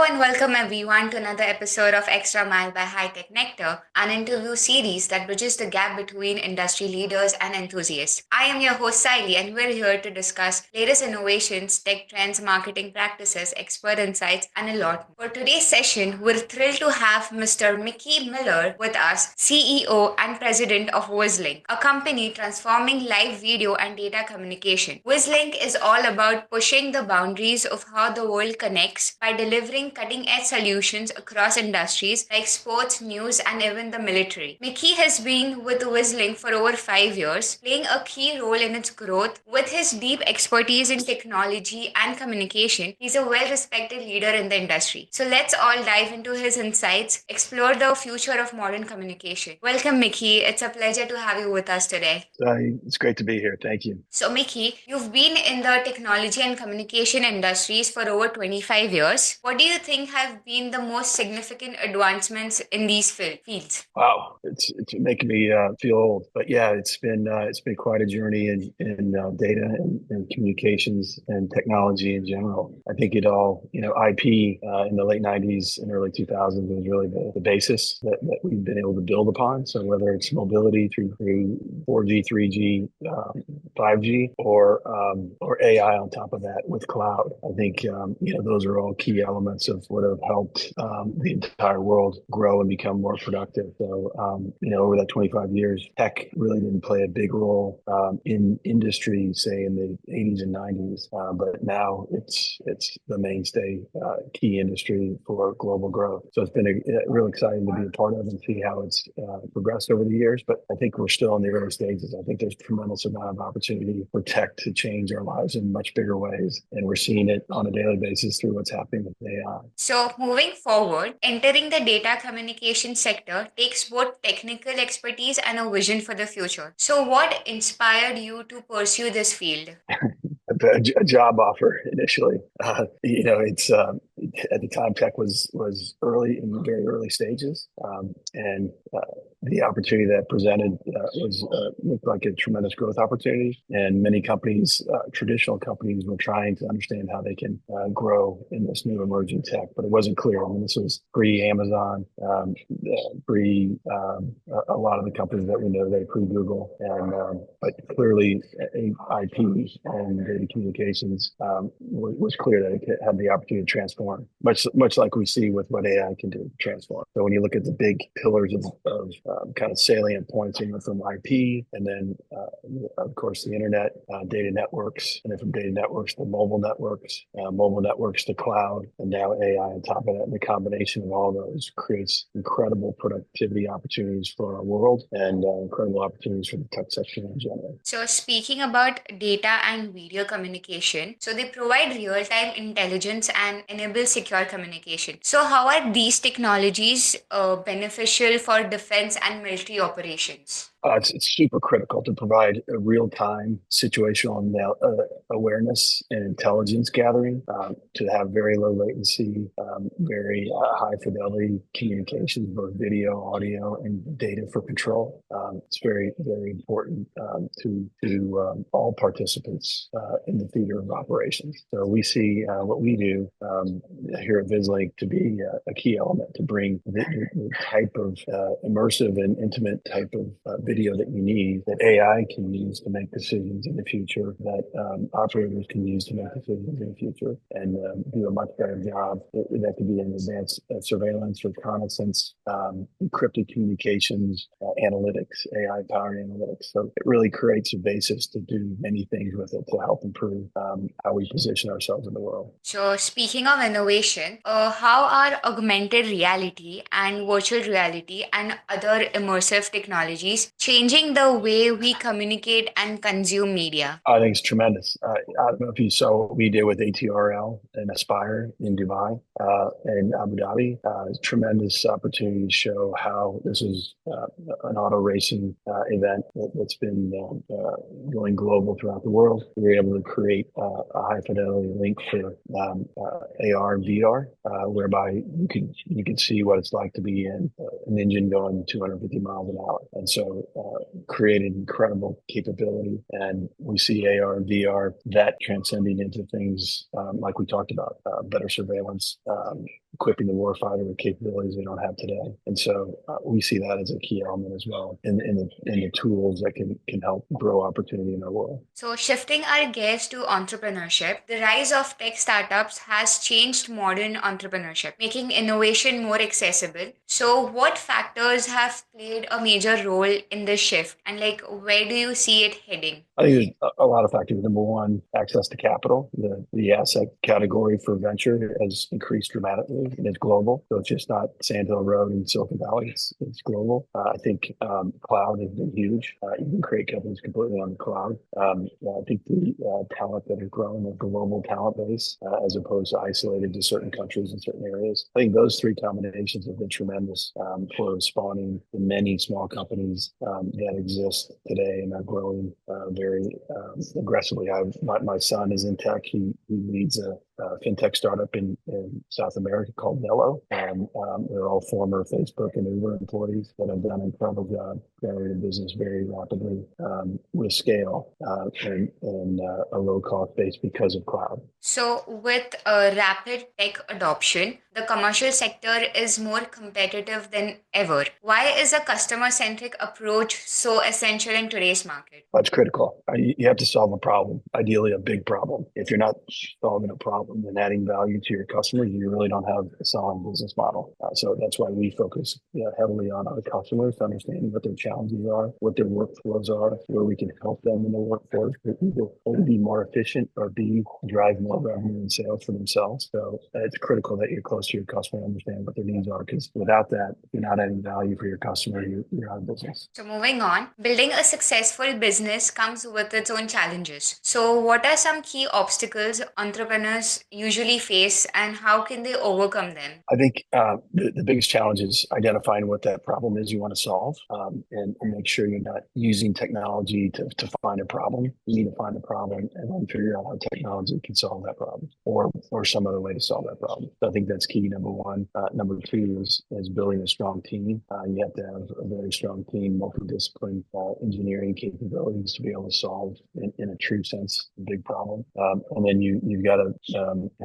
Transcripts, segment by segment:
and welcome everyone to another episode of Extra Mile by HiTechNectar, an interview series that bridges the gap between industry leaders and enthusiasts. I am your host Saili, and we're here to discuss latest innovations, tech trends, marketing practices, expert insights, and a lot more. For today's session, we're thrilled to have Mr. Mickey Miller with us, CEO and President of Vislink, a company transforming live video and data communication. Vislink is all about pushing the boundaries of how the world connects by delivering cutting edge solutions across industries like sports, news, and even the military. Mickey has been with Vislink for over 5 years, playing a key role in its growth. With his deep expertise in technology and communication, he's a well respected leader in the industry. So let's all dive into his insights, explore the future of modern communication. Welcome, Mickey. It's a pleasure to have you with us today. It's great to be here. Thank you. So, Mickey, you've been in the technology and communication industries for over 25 years. What do you think have been the most significant advancements in these fields? Wow, it's making me feel old, but yeah, it's been quite a journey in data and communications and technology in general. I think it all, IP in the late '90s and early 2000s was really the basis that we've been able to build upon. So whether it's mobility through 4G, 3G, 5G, or AI on top of that with cloud, I think those are all key elements of what have helped the entire world grow and become more productive. So over that 25 years, tech really didn't play a big role in industry, say in the 80s and 90s, but now it's the mainstay key industry for global growth. So it's been real exciting to be a part of and see how it's progressed over the years. But I think we're still in the early stages. I think there's tremendous amount of opportunity for tech to change our lives in much bigger ways, and we're seeing it on a daily basis through what's happening with AI. So, moving forward, entering the data communication sector takes both technical expertise and a vision for the future. So, what inspired you to pursue this field? A job offer initially. It's at the time tech was early in very early stages, and the opportunity that presented was looked like a tremendous growth opportunity. And many companies, traditional companies, were trying to understand how they can grow in this new emerging tech, but it wasn't clear. I mean, this was pre-Amazon, pre a lot of the companies that we know, they pre-Google, and but clearly IP and data communications was clear that it had the opportunity to transform, much like we see with what AI can do, transform. So when you look at the big pillars of kind of salient points, from IP, and then of course the internet, data networks, and then from data networks to mobile networks to cloud, and now AI on top of that. And the combination of all those creates incredible productivity opportunities for our world and incredible opportunities for the tech sector in general. So, speaking about data and video communication, so they provide real time intelligence and enable secure communication. So, how are these technologies beneficial for defense and military operations? It's super critical to provide a real-time situational awareness and intelligence gathering, to have very low latency, very high fidelity communications, both video, audio, and data for control. It's very, very important to all participants in the theater of operations. So we see what we do here at Vislink to be a key element to bring the type of immersive and intimate type of video that you need, that AI can use to make decisions in the future, that operators can use to make decisions in the future, and do a much better job. That could be in advanced surveillance, reconnaissance, encrypted communications, analytics, AI-powered analytics. So it really creates a basis to do many things with it to help improve how we position ourselves in the world. So, speaking of innovation, how are augmented reality and virtual reality and other immersive technologies changing the way we communicate and consume media? I think it's tremendous. I don't know if you saw what we did with ATRL and Aspire in Dubai and Abu Dhabi. Tremendous opportunity to show how this is a an auto racing event that's been going global throughout the world. We were able to create a high fidelity link for AR and VR, whereby you can see what it's like to be in an engine going 250 miles an hour, and so created incredible capability. And we see AR and VR that transcending into things like we talked about, better surveillance, equipping the warfighter with capabilities they don't have today. And so we see that as a key element as well in the tools that can help grow opportunity in our world. So, shifting our gaze to entrepreneurship, the rise of tech startups has changed modern entrepreneurship, making innovation more accessible. So, what factors have played a major role in this shift, and like where do you see it heading? I think there's a lot of factors. Number one, access to capital. The asset category for venture has increased dramatically and it's global. So it's just not Sand Hill Road in Silicon Valley. It's global. I think cloud has been huge. You can create companies completely on the cloud. I think the talent that has grown, a global talent base, as opposed to isolated to certain countries and certain areas. I think those three combinations have been tremendous for spawning the many small companies that exist today and are growing very aggressively. My son is in tech. He leads a fintech startup in South America called Nello. And they're all former Facebook and Uber employees that have done an incredible job generating business very rapidly with scale and a low cost base because of cloud. So, with rapid tech adoption, the commercial sector is more competitive than ever. Why is a customer centric approach so essential in today's market? That's critical. You have to solve a problem, ideally a big problem. If you're not solving a problem and adding value to your customers, you really don't have a solid business model. So that's why we focus heavily on our customers, understanding what their challenges are, what their workflows are, where we can help them in the workforce to either A, be more efficient or B, drive more revenue and sales for themselves. So it's critical that you're close to your customer and understand what their needs are, because without that, if you're not adding value for your customer, you're out of business. So, moving on, building a successful business comes with its own challenges. So, what are some key obstacles entrepreneurs usually face and how can they overcome them? I think the biggest challenge is identifying what that problem is you want to solve, and make sure you're not using technology to find a problem. You need to find a problem and then figure out how technology can solve that problem or some other way to solve that problem. So I think that's key, number one. Number two is building a strong team. You have to have a very strong team, multidiscipline engineering capabilities to be able to solve in a true sense a big problem. And then you've got to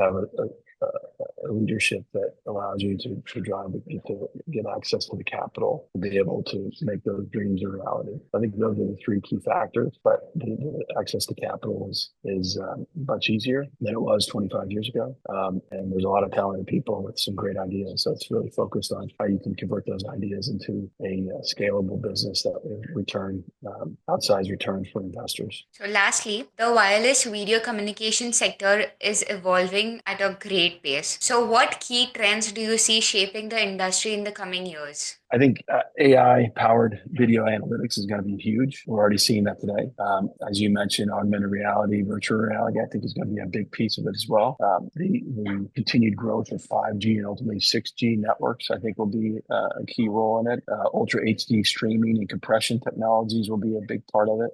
have a leadership that allows you to drive to get access to the capital to be able to make those dreams a reality. I think those are the three key factors, but the access to capital is much easier than it was 25 years ago. And there's a lot of talented people with some great ideas. So it's really focused on how you can convert those ideas into a scalable business that will return outsized returns for investors. So, lastly, the wireless video communication sector is evolving at a great pace. So, what key trends do you see shaping the industry in the coming years? I think AI-powered video analytics is going to be huge. We're already seeing that today. As you mentioned, augmented reality, virtual reality, I think is going to be a big piece of it as well. The continued growth of 5G and ultimately 6G networks, I think, will be a key role in it. Ultra HD streaming and compression technologies will be a big part of it.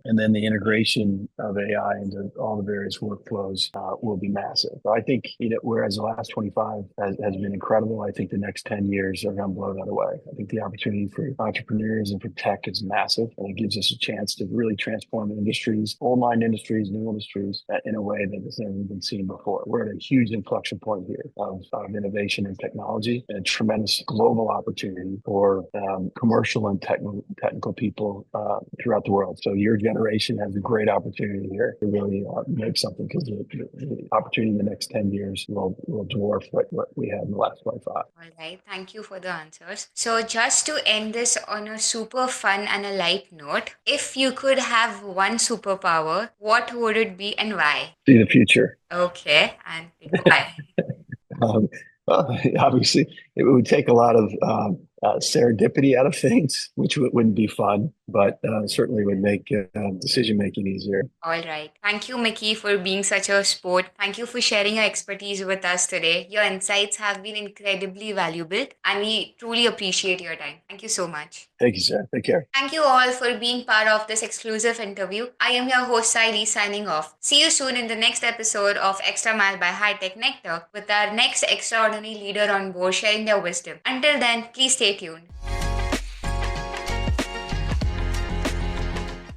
And then the integration of AI into all the various workflows will be massive. So I think, whereas the last 25 has been incredible, I think the next 10 years are going to blow that away. I think the opportunity for entrepreneurs and for tech is massive, and it gives us a chance to really transform industries, old-line industries, new industries, in a way that has never been seen before. We're at a huge inflection point here of innovation and technology, and a tremendous global opportunity for commercial and technical people throughout the world. So your generation has a great opportunity here to really make something, because the opportunity in the next 10 years will dwarf what we had in the last 25. All right, thank you for the answers. So, just to end this on a super fun and a light note, if you could have one superpower, what would it be and why? See the future. Okay, and why? Um, Obviously, it would take a lot of serendipity out of things, which wouldn't be fun, but certainly would make decision making easier. All right. Thank you, Mickey, for being such a sport. Thank you for sharing your expertise with us today. Your insights have been incredibly valuable, and we truly appreciate your time. Thank you so much. Thank you, sir. Take care. Thank you all for being part of this exclusive interview. I am your host, Saili, signing off. See you soon in the next episode of Extra Mile by HiTechNectar with our next extraordinary leader on board sharing their wisdom. Until then, please stay tuned.